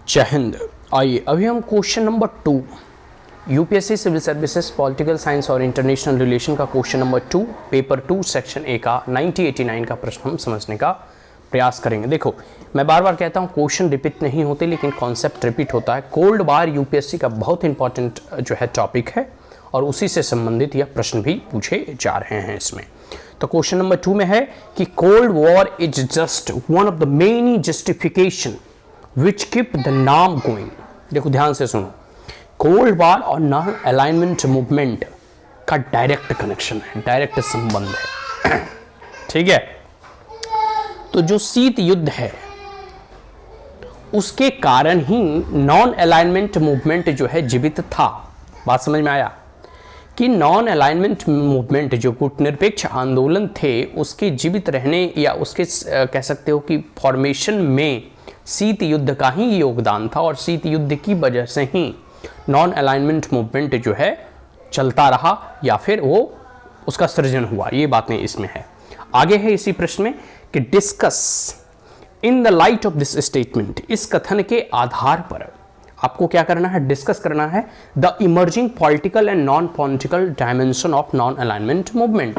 जय हिंद। आइए अभी हम question number 2 UPSC civil services political science और इंटरनेशनल रिलेशन का question number 2 paper 2 section A का 1989 का प्रश्न हम समझने का प्रयास करेंगे। देखो, मैं बार बार कहता हूँ क्वेश्चन रिपीट नहीं होते लेकिन कॉन्सेप्ट रिपीट होता है। कोल्ड वार यूपीएससी का बहुत इंपॉर्टेंट जो है टॉपिक है और उसी से संबंधित यह प्रश्न भी पूछे जा रहे हैं इसमें। तो क्वेश्चन नंबर 2 में है कि cold war is just one of the many justification which keep the नाम गोइंग। देखो ध्यान से सुनो, कोल्ड वार और नॉन अलाइनमेंट मूवमेंट का डायरेक्ट कनेक्शन है, डायरेक्ट संबंध है। ठीक है, तो जो शीत युद्ध है उसके कारण ही नॉन अलाइनमेंट मूवमेंट जो है जीवित था। बात समझ में आया कि नॉन अलाइनमेंट मूवमेंट जो गुटनिरपेक्ष आंदोलन थे उसके जीवित रहने या उसके कह सकते हो कि फॉर्मेशन में शीत युद्ध का ही योगदान था और शीत युद्ध की वजह से ही नॉन अलाइनमेंट मूवमेंट जो है चलता रहा या फिर वो उसका सृजन हुआ। ये बातें इसमें है। आगे है इसी प्रश्न में कि discuss in the light of this statement. इस कथन के आधार पर आपको क्या करना है, डिस्कस करना है the emerging political and non political dimension of non alignment movement.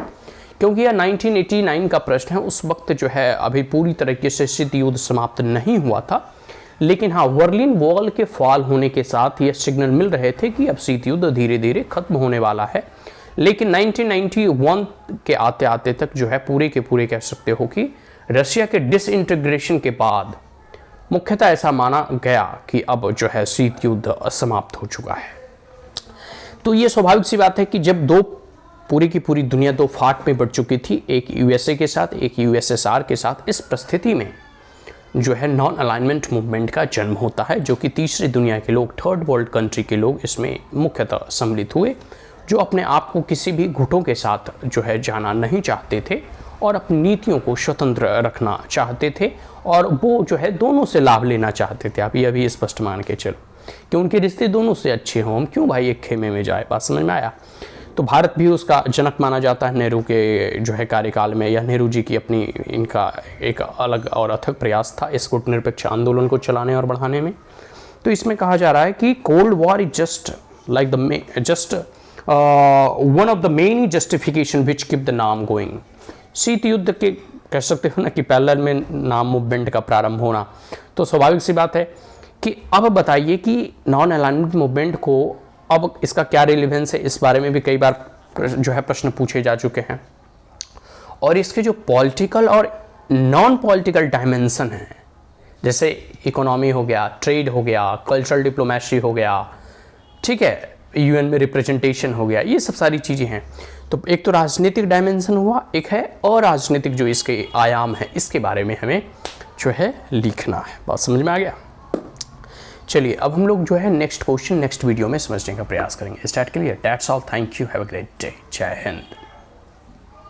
क्योंकि यह 1989 का प्रश्न है। उस वक्त जो है अभी पूरी तरीके से शीत युद्ध समाप्त नहीं हुआ था, लेकिन हाँ बर्लिन वॉल के फॉल होने के साथ यह सिग्नल मिल रहे थे कि अब शीत युद्ध धीरे धीरे खत्म होने वाला है। लेकिन 1991 के आते आते तक जो है पूरे के पूरे कह सकते हो कि रशिया के डिसइंटीग्रेशन के बाद मुख्यतः ऐसा माना गया कि अब जो है शीत युद्ध समाप्त हो चुका है। तो ये स्वाभाविक सी बात है कि जब पूरी की पूरी दुनिया दो फाट में बढ़ चुकी थी, एक यूएसए के साथ एक यूएसएसआर के साथ, इस परिस्थिति में जो है नॉन अलाइनमेंट मूवमेंट का जन्म होता है, जो कि तीसरी दुनिया के लोग, थर्ड वर्ल्ड कंट्री के लोग इसमें मुख्यतः सम्मिलित हुए, जो अपने आप को किसी भी गुटों के साथ जो है जाना नहीं चाहते थे और अपनी नीतियों को स्वतंत्र रखना चाहते थे और वो जो है दोनों से लाभ लेना चाहते थे। आप ये अभी स्पष्ट मान के चलो कि उनके रिश्ते दोनों से अच्छे हों, हम क्यों भाई एक खेमे में जाए। बात समझ में आया। तो भारत भी उसका जनक माना जाता है नेहरू के जो है कार्यकाल में, या नेहरू जी की अपनी इनका एक अलग और अथक प्रयास था इस गुटनिरपेक्ष आंदोलन को चलाने और बढ़ाने में। तो इसमें कहा जा रहा है कि cold war is just like one of the many justification which keep the नाम गोइंग। शीत युद्ध के कह सकते हो ना कि पैरेलल में नाम मूवमेंट का प्रारंभ होना। तो स्वाभाविक सी बात है कि अब बताइए कि नॉन अलाइनमेंट मूवमेंट को अब इसका क्या रिलेवेंस है, इस बारे में भी कई बार जो है प्रश्न पूछे जा चुके हैं। और इसके जो पॉलिटिकल और नॉन पॉलिटिकल डायमेंशन है, जैसे इकोनॉमी हो गया, ट्रेड हो गया, कल्चरल डिप्लोमेसी हो गया, ठीक है, यूएन में रिप्रेजेंटेशन हो गया, ये सब सारी चीज़ें हैं। तो एक तो राजनीतिक डायमेंशन हुआ, एक है अराजनीतिक जो इसके आयाम है, इसके बारे में हमें जो है लिखना है। बात समझ में आ गया। चलिए अब हम लोग जो है नेक्स्ट क्वेश्चन नेक्स्ट वीडियो में समझने का प्रयास करेंगे। स्टार्ट के लिए that's all, thank you, have a great day, जय हिंद।